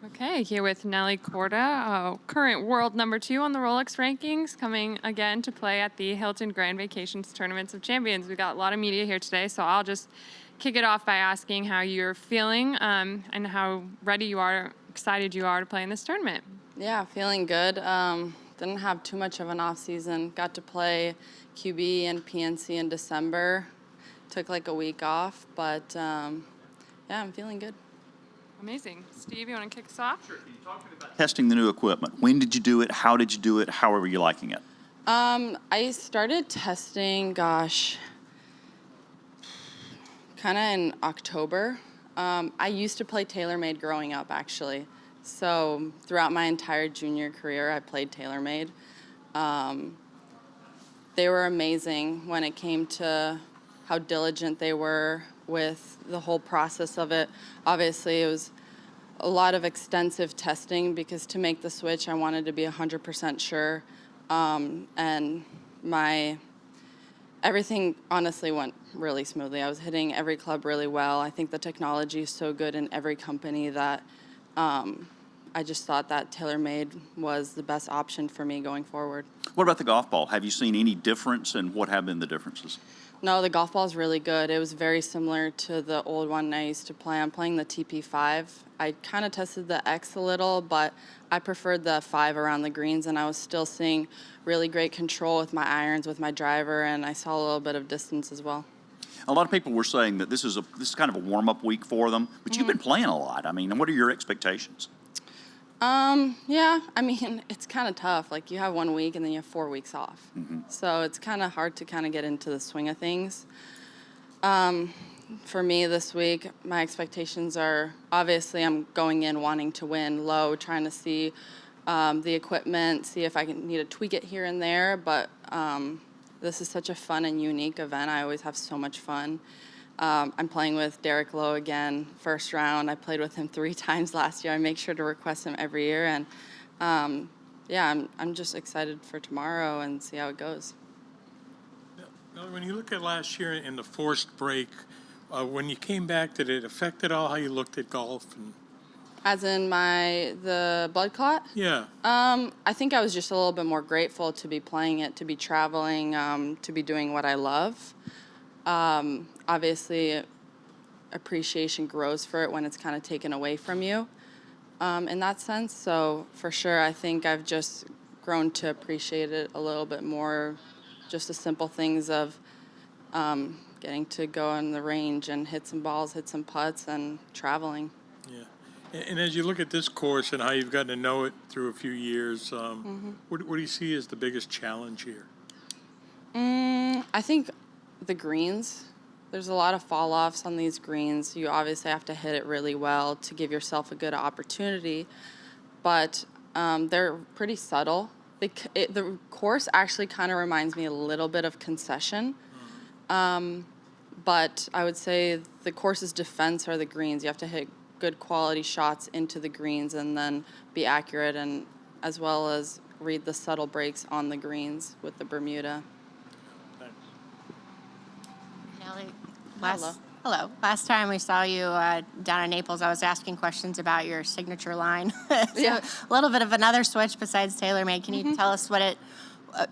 Okay, here with Nelly Korda, current world number 2 on the Rolex rankings, coming again to play at the Hilton Grand Vacations Tournaments of Champions. We got a lot of media here today, so I'll just kick it off by asking how you're feeling and how ready you are, excited you are to play in this tournament. Yeah, feeling good. Didn't have too much of an off season. Got to play QB and PNC in December. Took like a week off, but yeah, I'm feeling good. Amazing. Steve, you want to kick us off? Sure. Can you talk to me about testing the new equipment? When did you do it? How did you do it? How are you liking it? I started testing, kind of in October. I used to play TaylorMade growing up, actually. So throughout my entire junior career, I played TaylorMade. They were amazing when it came to how diligent they were with the whole process of it. Obviously, it was a lot of extensive testing because to make the switch, I wanted to be 100% sure. And everything honestly went really smoothly. I was hitting every club really well. I think the technology is so good in every company that I just thought that TaylorMade was the best option for me going forward. What about the golf ball? Have you seen any difference, and what have been the differences? No, the golf ball is really good. It was very similar to the old one I used to play. I'm playing the TP5. I kind of tested the X a little, but I preferred the 5 around the greens, and I was still seeing really great control with my irons, with my driver, and I saw a little bit of distance as well. A lot of people were saying that this is kind of a warm-up week for them, but you've been playing a lot. I mean, what are your expectations? Yeah, I mean, it's kind of tough. Like, you have 1 week and then you have 4 weeks off. So it's kind of hard to kind of get into the swing of things. For me this week, my expectations are, obviously, I'm going in wanting to win Lowe, trying to see the equipment, see if I need to tweak it here and there. But this is such a fun and unique event. I always have so much fun. I'm playing with Lowe again, first round. I played with him 3 times last year. I make sure to request him every year. And yeah, I'm just excited for tomorrow and see how it goes. Now, when you look at last year in the forced break, when you came back, did it affect at all how you looked at golf? As in the blood clot? Yeah. I think I was just a little bit more grateful to be playing it, to be traveling, to be doing what I love. Obviously, appreciation grows for it when it's kind of taken away from you in that sense. So for sure, I think I've just grown to appreciate it a little bit more, just the simple things of getting to go on the range and hit some balls, hit some putts, and traveling. Yeah. And as you look at this course and how you've gotten to know it through a few years, what do you see as the biggest challenge here? I think the greens. There's a lot of fall-offs on these greens. You obviously have to hit it really well to give yourself a good opportunity, but they're pretty subtle. The course actually kind of reminds me a little bit of Concession, but I would say the course's defense are the greens. You have to hit good quality shots into the greens and then be accurate, and as well as read the subtle breaks on the greens with the Bermuda. Nelly, Hello. Last time we saw you down in Naples, I was asking questions about your signature line. Yeah. A little bit of another switch besides TaylorMade. Can you tell us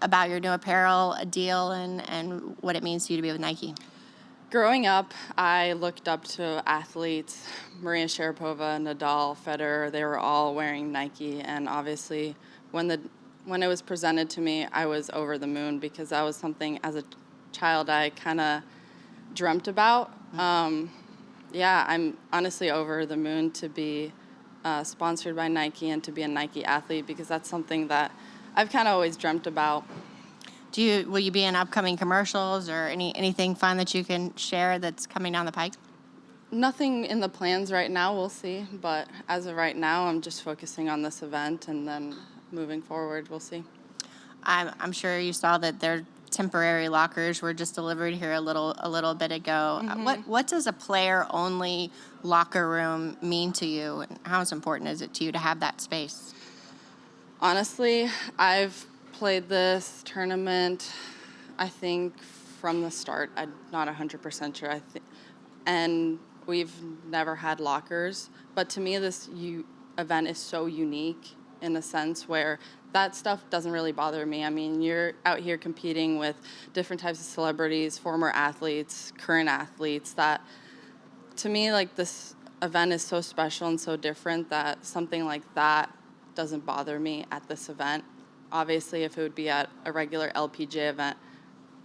about your new apparel deal and what it means to you to be with Nike? Growing up, I looked up to athletes, Maria Sharapova, Nadal, Federer. They were all wearing Nike, and obviously, when it was presented to me, I was over the moon because that was something as a child I kind of dreamt about. Yeah, I'm honestly over the moon to be sponsored by Nike and to be a Nike athlete because that's something that I've kind of always dreamt about. Will you be in upcoming commercials or anything fun that you can share that's coming down the pike? Nothing in the plans right now, we'll see. But as of right now, I'm just focusing on this event, and then moving forward, we'll see. I'm sure you saw that their temporary lockers were just delivered here a little bit ago. What does a player-only locker room mean to you, and how important is it to you to have that space? Honestly, I've played this tournament, I think, from the start. I'm not 100% sure. And we've never had lockers. But to me, event is so unique in a sense where that stuff doesn't really bother me. I mean, you're out here competing with different types of celebrities, former athletes, current athletes, that to me, like, this event is so special and so different that something like that doesn't bother me at this event. Obviously, if it would be at a regular LPGA event,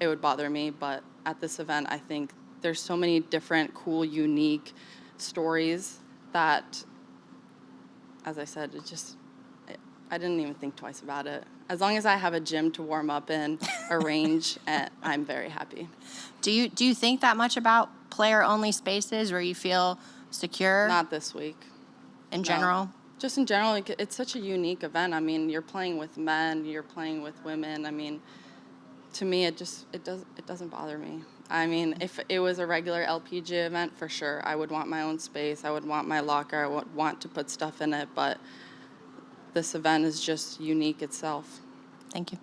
it would bother me, but at this event, I think there's so many different cool, unique stories that, as I said, I didn't even think twice about it. As long as I have a gym to warm up in, a range, I'm very happy. Do you think that much about player-only spaces where you feel secure Not this week. in No. general? Just in general, like, it's such a unique event. I mean, you're playing with men, you're playing with women. I mean, to me, it doesn't bother me. I mean, if it was a regular LPGA event, for sure, I would want my own space. I would want my locker. I would want to put stuff in it. But this event is just unique itself. Thank you.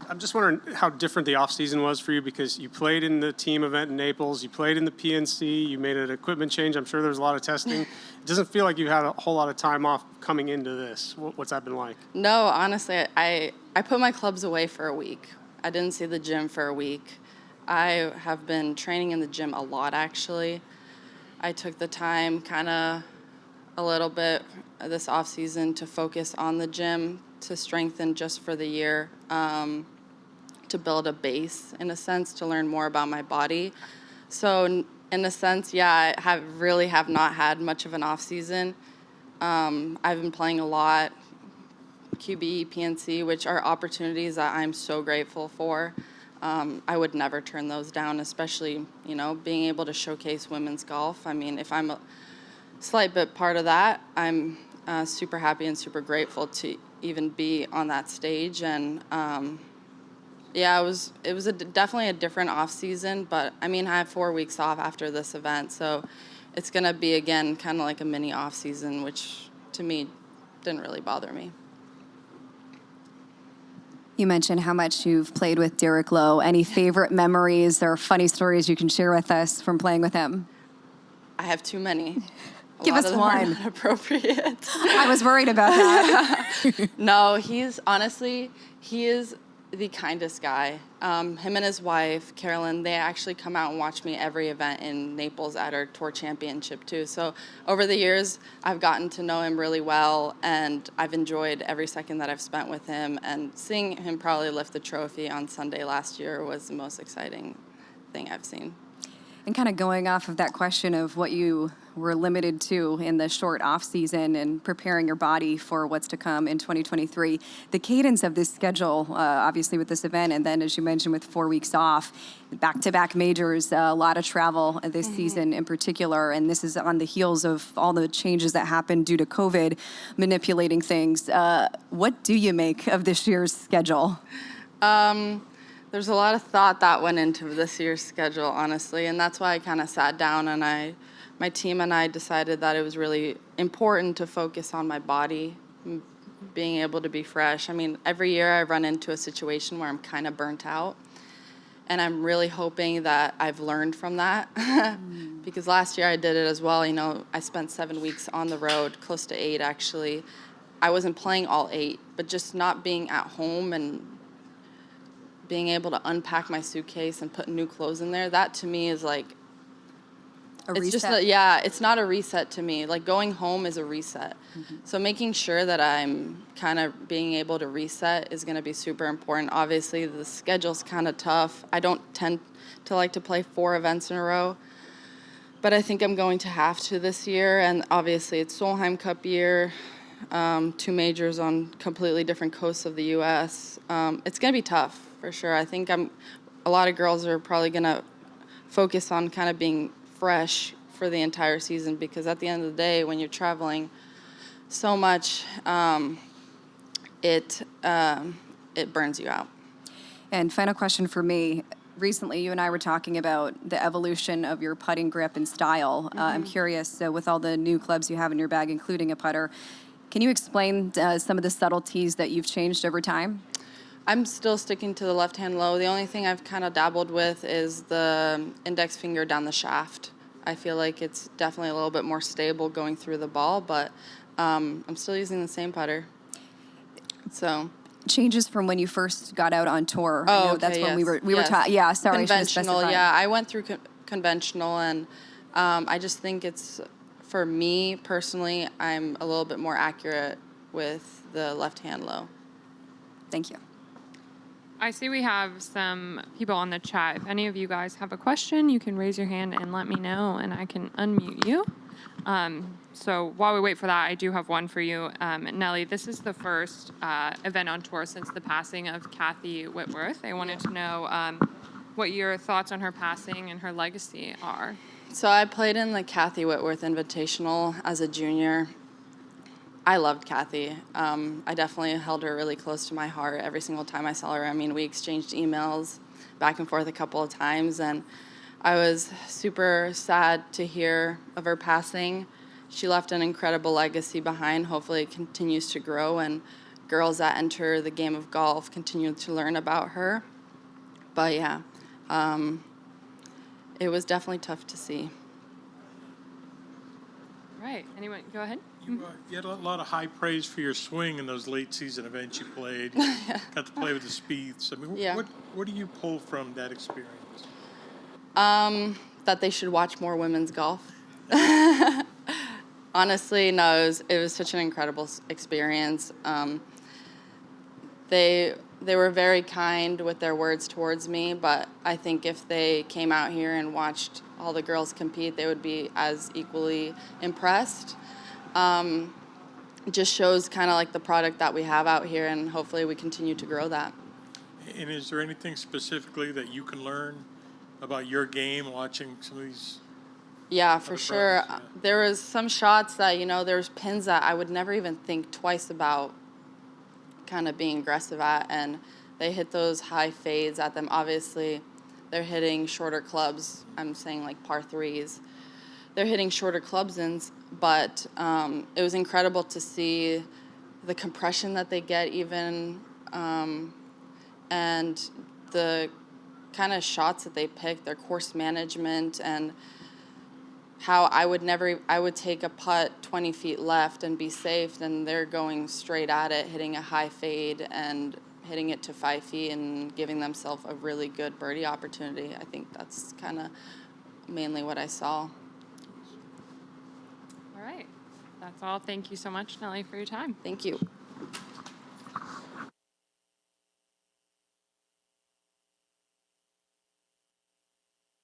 I'm just wondering how different the off-season was for you, because you played in the team event in Naples, you played in the PNC, you made an equipment change. I'm sure there's a lot of testing. It doesn't feel like you had a whole lot of time off coming into this. What's that been like? No, honestly, I put my clubs away for a week. I didn't see the gym for a week. I have been training in the gym a lot, actually. I took the time kind of a little bit this off season to focus on the gym, to strengthen just for the year, to build a base, in a sense, to learn more about my body. So in a sense, yeah, I have not had much of an off season. I've been playing a lot, QBE, PNC, which are opportunities that I'm so grateful for. I would never turn those down, especially, being able to showcase women's golf. I mean, if I'm a slight bit part of that, I'm super happy and super grateful to even be on that stage. And yeah, it was definitely a different off season, but I mean, I have 4 weeks off after this event, so it's gonna be again kind of like a mini off season, which to me didn't really bother me. You mentioned how much you've played with Derek Lowe. Any favorite memories or funny stories you can share with us from playing with him? I have too many. Give us Are one. not appropriate. I was worried about that. No, he is the kindest guy. Him and his wife, Carolyn, they actually come out and watch me every event in Naples at our tour championship too. So over the years, I've gotten to know him really well, and I've enjoyed every second that I've spent with him. And seeing him probably lift the trophy on Sunday last year was the most exciting thing I've seen. And kind of going off of that question of what you were limited to in the short off season and preparing your body for what's to come in 2023, the cadence of this schedule, obviously with this event, and then as you mentioned with 4 weeks off, back-to-back majors, a lot of travel this season in particular, and this is on the heels of all the changes that happened due to COVID manipulating things. What do you make of this year's schedule? There's a lot of thought that went into this year's schedule, honestly, and that's why I kind of sat down and my team and I decided that it was really important to focus on my body, being able to be fresh. I mean, every year I run into a situation where I'm kind of burnt out, and I'm really hoping that I've learned from that because last year I did it as well. I spent 7 weeks on the road, close to 8 actually. I wasn't playing all 8, but just not being at home and being able to unpack my suitcase and put new clothes in there, that to me is like, it's not a reset to me. Like, going home is a reset. Mm-hmm. So making sure that I'm kind of being able to reset is going to be super important. Obviously, the schedule's kind of tough. I don't tend to like to play 4 events in a row, but I think I'm going to have to this year. And obviously, it's Solheim Cup year, 2 majors on completely different coasts of the U.S. It's going to be tough. For sure. I think a lot of girls are probably going to focus on kind of being fresh for the entire season, because at the end of the day, when you're traveling so much, it burns you out. And final question for me. Recently, you and I were talking about the evolution of your putting grip and style. Mm-hmm. I'm curious, with all the new clubs you have in your bag, including a putter, can you explain some of the subtleties that you've changed over time? I'm still sticking to the left-hand low. The only thing I've kind of dabbled with is the index finger down the shaft. I feel like it's definitely a little bit more stable going through the ball, but I'm still using the same putter. So. Changes from when you first got out on tour. I Oh, know okay, that's when we yes, were yes. taught. Yeah, sorry, I should have Conventional, specified. yeah. I went through conventional, and I just think it's, for me personally, I'm a little bit more accurate with the left hand low. Thank you. I see we have some people on the chat. If any of you guys have a question, you can raise your hand and let me know, and I can unmute you. So while we wait for that, I do have one for you. Nelly, this is the first event on tour since the passing of Kathy Whitworth. I wanted to know what your thoughts on her passing and her legacy are. So I played in the Kathy Whitworth Invitational as a junior. I loved Kathy. I definitely held her really close to my heart every single time I saw her. I mean, we exchanged emails back and forth a couple of times, and I was super sad to hear of her passing. She left an incredible legacy behind. Hopefully it continues to grow, and girls that enter the game of golf continue to learn about her. But yeah, it was definitely tough to see. Right. Anyone? Go ahead. You had a lot of high praise for your swing in those late season events you played. Got to play with the Spieths. I mean, Yeah. what do you pull from that experience? That they should watch more women's golf. Honestly, no, it was such an incredible experience. They were very kind with their words towards me, but I think if they came out here and watched all the girls compete, they would be as equally impressed. It just shows kind of like the product that we have out here, and hopefully we continue to grow that. And is there anything specifically that you can learn about your game watching some of these? Yeah, for Other sure. pros, yeah. There was some shots that, there's pins that I would never even think twice about kind of being aggressive at, and they hit those high fades at them. Obviously, they're hitting shorter clubs. I'm saying like par threes. They're hitting shorter clubs ins, but it was incredible to see the compression that they get even, and the kind of shots that they pick, their course management, and how I would take a putt 20 feet left and be safe, and they're going straight at it, hitting a high fade and hitting it to 5 feet and giving themselves a really good birdie opportunity. I think that's kind of mainly what I saw. All right. That's all. Thank you so much, Nelly, for your time. Thank you.